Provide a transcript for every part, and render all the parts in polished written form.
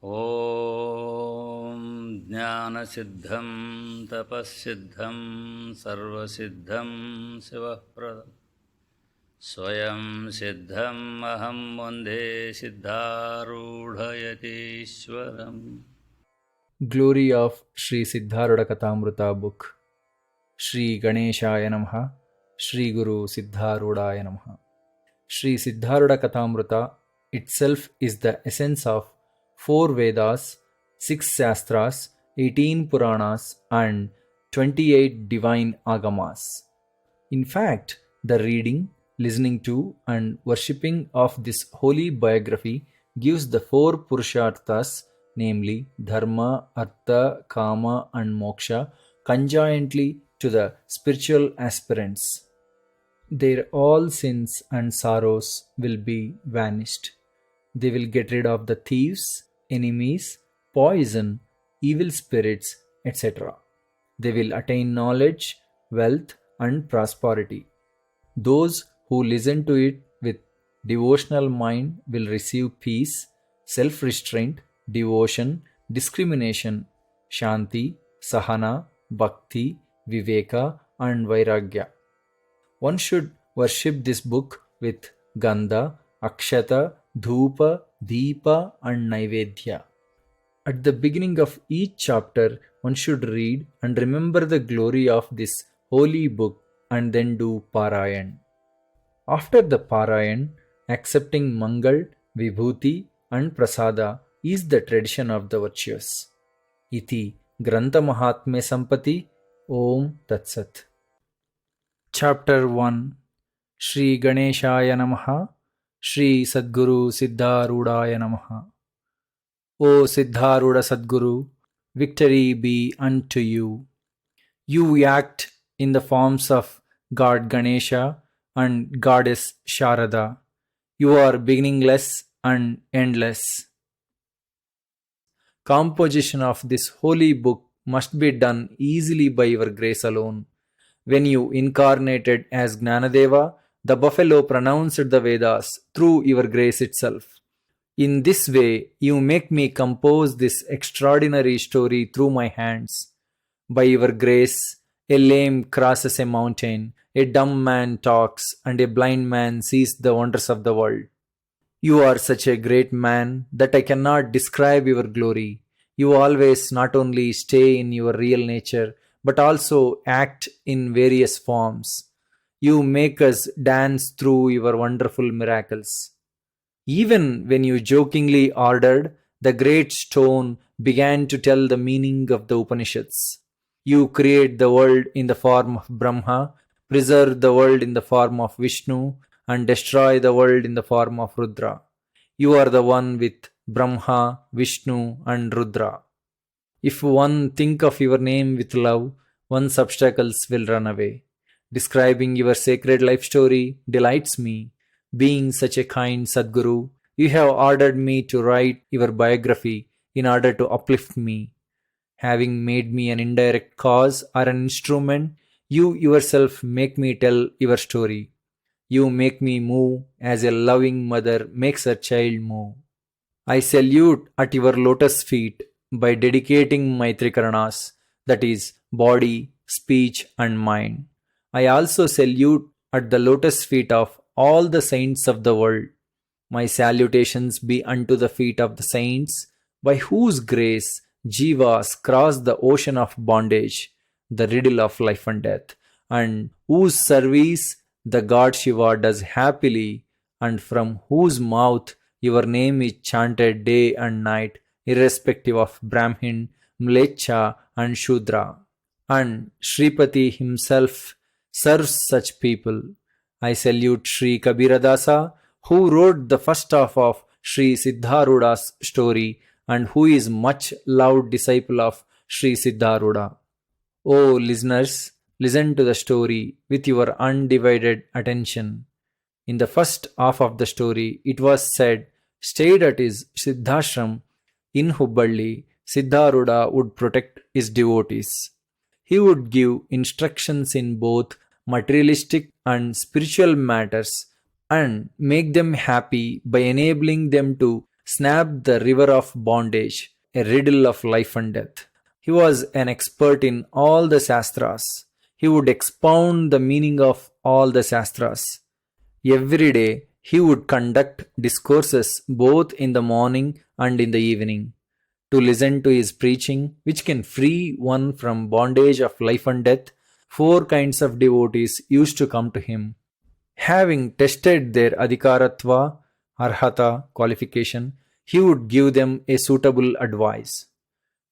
ॐ ज्ञानसिद्धं तपःसिद्धं सर्वसिद्धं शिवप्रदं स्वयं सिद्धम् अहं वन्दे सिद्धारूढयतीश्वरम्. Glory of Sri Siddharoda Kathamrutha book. Sri Ganeshaya Namaha. Sri Guru Siddharodaya Namaha. Sri Siddharoda Kathamrutha itself is the essence of 4 Vedas, 6 Shastras, 18 Puranas, and 28 divine Agamas. In fact, the reading, listening to, and worshipping of this holy biography gives the 4 Purusharthas, namely Dharma, Artha, Kama, and Moksha, conjointly to the spiritual aspirants. Their all sins and sorrows will be vanished. They will get rid of the thieves, enemies, poison, evil spirits, etc. They will attain knowledge, wealth, and prosperity. Those who listen to it with devotional mind will receive peace, self-restraint, devotion, discrimination, shanti, sahana, bhakti, viveka, and vairagya. One should worship this book with gandha, akshata, dhupa, deepa, and naivedya. At the beginning of each chapter, one should read and remember the glory of this holy book and then do Parayan. After the Parayan, accepting Mangal, Vibhuti, and Prasada is the tradition of the virtuous. Iti Grantha Mahatme Sampati Om Tatsat. Chapter 1. Shri Ganeshaya Namaha. Shri Sadguru Siddharudaya Namaha. O Siddharuda Sadguru, victory be unto you. You act in the forms of God Ganesha and Goddess Sharada. You are beginningless and endless. Composition of this holy book must be done easily by your grace alone. When you incarnated as Gnanadeva, the buffalo pronounced the Vedas through your grace itself. In this way, you make me compose this extraordinary story through my hands. By your grace, a lame crosses a mountain, a dumb man talks, and a blind man sees the wonders of the world. You are such a great man that I cannot describe your glory. You always not only stay in your real nature, but also act in various forms. You make us dance through your wonderful miracles. Even when you jokingly ordered, the great stone began to tell the meaning of the Upanishads. You create the world in the form of Brahma, preserve the world in the form of Vishnu, and destroy the world in the form of Rudra. You are the one with Brahma, Vishnu, and Rudra. If one think of your name with love, one's obstacles will run away. Describing your sacred life story delights me. Being such a kind Sadguru, you have ordered me to write your biography in order to uplift me. Having made me an indirect cause or an instrument, you yourself make me tell your story. You make me move as a loving mother makes her child move. I salute at your lotus feet by dedicating my Trikaranas, that is, body, speech, and mind. I also salute at the lotus feet of all the saints of the world. My salutations be unto the feet of the saints, by whose grace jivas cross the ocean of bondage, the riddle of life and death, and whose service the god Shiva does happily, and from whose mouth your name is chanted day and night, irrespective of Brahmin, Mlecha, and Shudra. And Sripati himself serves such people. I salute Sri Kabiradasa, who wrote the first half of Sri Siddharuda's story and who is much loved disciple of Sri Siddharuda. O listeners, listen to the story with your undivided attention. In the first half of the story, it was said, stayed at his Siddhashram in Hubballi, Siddharuda would protect his devotees. He would give instructions in both materialistic and spiritual matters and make them happy by enabling them to snapped the river of bondage, a riddle of life and death. He was an expert in all the Shastras. He would expound the meaning of all the Shastras. Every day, he would conduct discourses both in the morning and in the evening. To listen to his preaching, which can free one from bondage of life and death, four kinds of devotees used to come to him. Having tested their adhikaratva, arhata qualification, he would give them a suitable advice.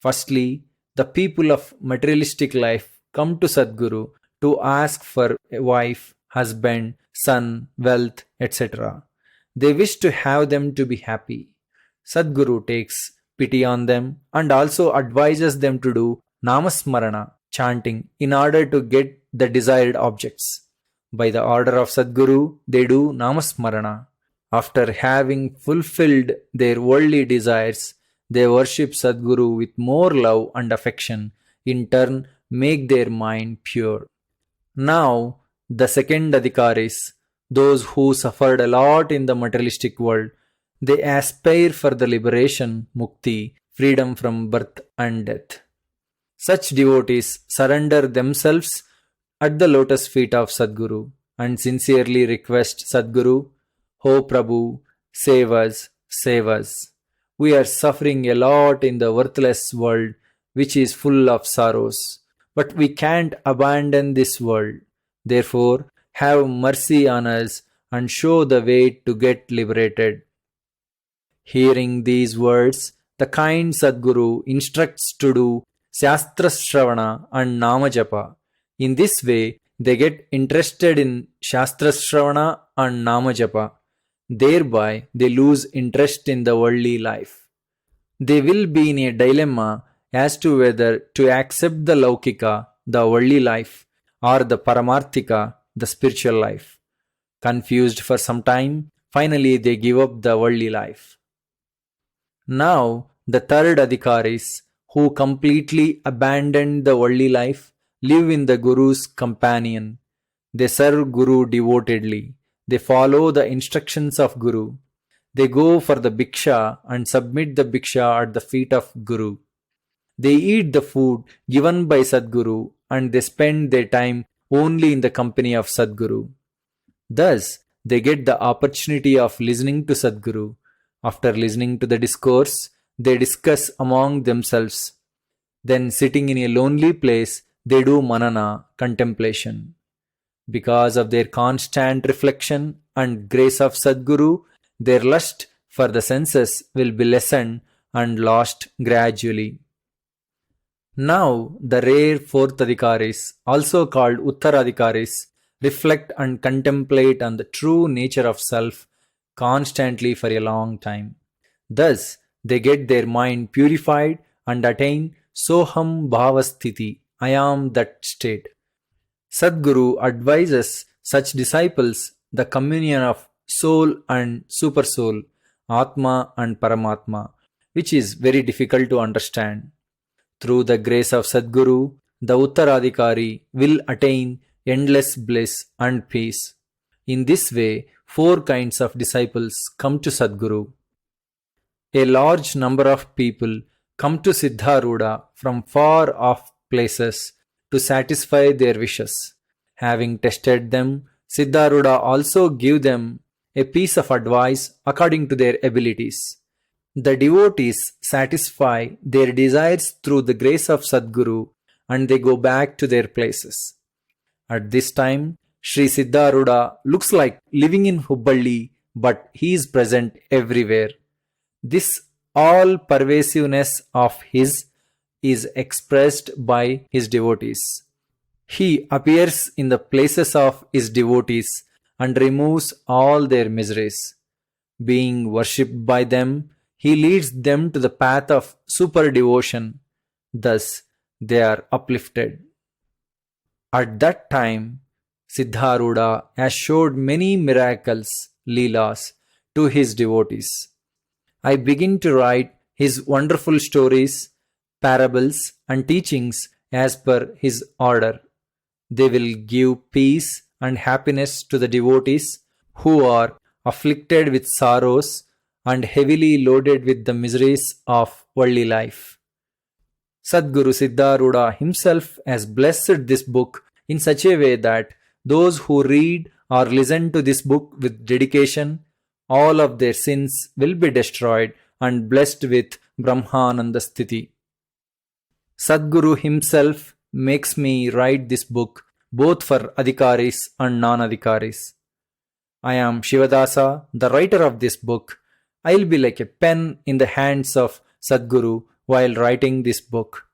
Firstly, the people of materialistic life come to Sadguru to ask for a wife, husband, son, wealth, etc. They wish to have them to be happy. Sadguru takes pity on them and also advises them to do namasmarana, chanting, in order to get the desired objects. By the order of Sadguru, they do namasmarana. After having fulfilled their worldly desires, they worship Sadguru with more love and affection, in turn make their mind pure. Now, the second adhikaris, those who suffered a lot in the materialistic world, they aspire for the liberation, mukti, freedom from birth and death. Such devotees surrender themselves at the lotus feet of Sadguru and sincerely request Sadguru, "O Prabhu, save us, save us. We are suffering a lot in the worthless world which is full of sorrows. But we can't abandon this world. Therefore, have mercy on us and show the way to get liberated." Hearing these words, the kind Sadguru instructs to do Shastra Shravana and Namajapa. In this way, they get interested in Shastra Shravana and Namajapa. Thereby, they lose interest in the worldly life. They will be in a dilemma as to whether to accept the Laukika, the worldly life, or the Paramarthika, the spiritual life. Confused for some time, finally they give up the worldly life. Now, the third adhikaris, who completely abandoned the worldly life, live in the Guru's companion. They serve Guru devotedly. They follow the instructions of Guru. They go for the bhiksha and submit the bhiksha at the feet of Guru. They eat the food given by Sadguru and they spend their time only in the company of Sadguru. Thus, they get the opportunity of listening to Sadguru. After listening to the discourse, they discuss among themselves. Then, sitting in a lonely place, they do manana, contemplation. Because of their constant reflection and grace of Sadguru, their lust for the senses will be lessened and lost gradually. Now, the rare fourth adhikaris, also called Uttaradhikaris, reflect and contemplate on the true nature of self constantly for a long time. Thus, they get their mind purified and attain Soham Bhavasthiti, I am that state. Sadguru advises such disciples the communion of soul and supersoul, Atma and Paramatma, which is very difficult to understand. Through the grace of Sadguru, the Uttaradhikari will attain endless bliss and peace. In this way, four kinds of disciples come to Sadguru. A large number of people come to Siddharoodha from far off places to satisfy their wishes. Having tested them, Siddharoodha also give them a piece of advice according to their abilities. The devotees satisfy their desires through the grace of Sadguru and they go back to their places. At this time, Sri Siddharoodha looks like living in Hubballi, but he is present everywhere. This all-pervasiveness of his is expressed by his devotees. He appears in the places of his devotees and removes all their miseries. Being worshipped by them, he leads them to the path of super devotion. Thus, they are uplifted. At that time, Siddharoodha has showed many miracles, leelas, to his devotees. I begin to write his wonderful stories, parables, and teachings as per his order. They will give peace and happiness to the devotees who are afflicted with sorrows and heavily loaded with the miseries of worldly life. Sadguru Siddharoodha himself has blessed this book in such a way that those who read or listen to this book with dedication, all of their sins will be destroyed and blessed with Brahmananda Sthiti. Sadguru himself makes me write this book both for adhikaris and non-adhikaris. I am Shivadasa, the writer of this book. I will be like a pen in the hands of Sadguru while writing this book.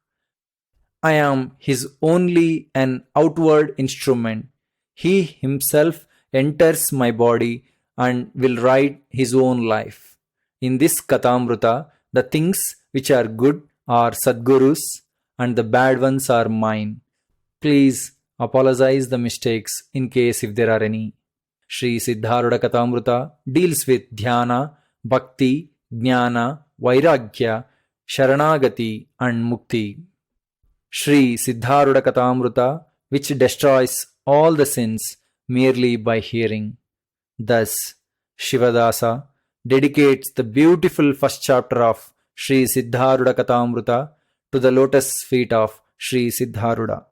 I am his only an outward instrument. He himself enters my body and will write his own life. In this Kathamrutha, the things which are good are Sadguru's and the bad ones are mine. Please apologize the mistakes in case if there are any. Sri Siddharoodha Kathamrutha deals with dhyana, bhakti, jnana, vairagya, sharanagati and mukti. Sri Siddharoodha Kathamrutha, which destroys all the sins merely by hearing. Thus, Shivadasa dedicates the beautiful first chapter of Sri Siddharoodha Kathamrutha to the lotus feet of Sri Siddharoodha.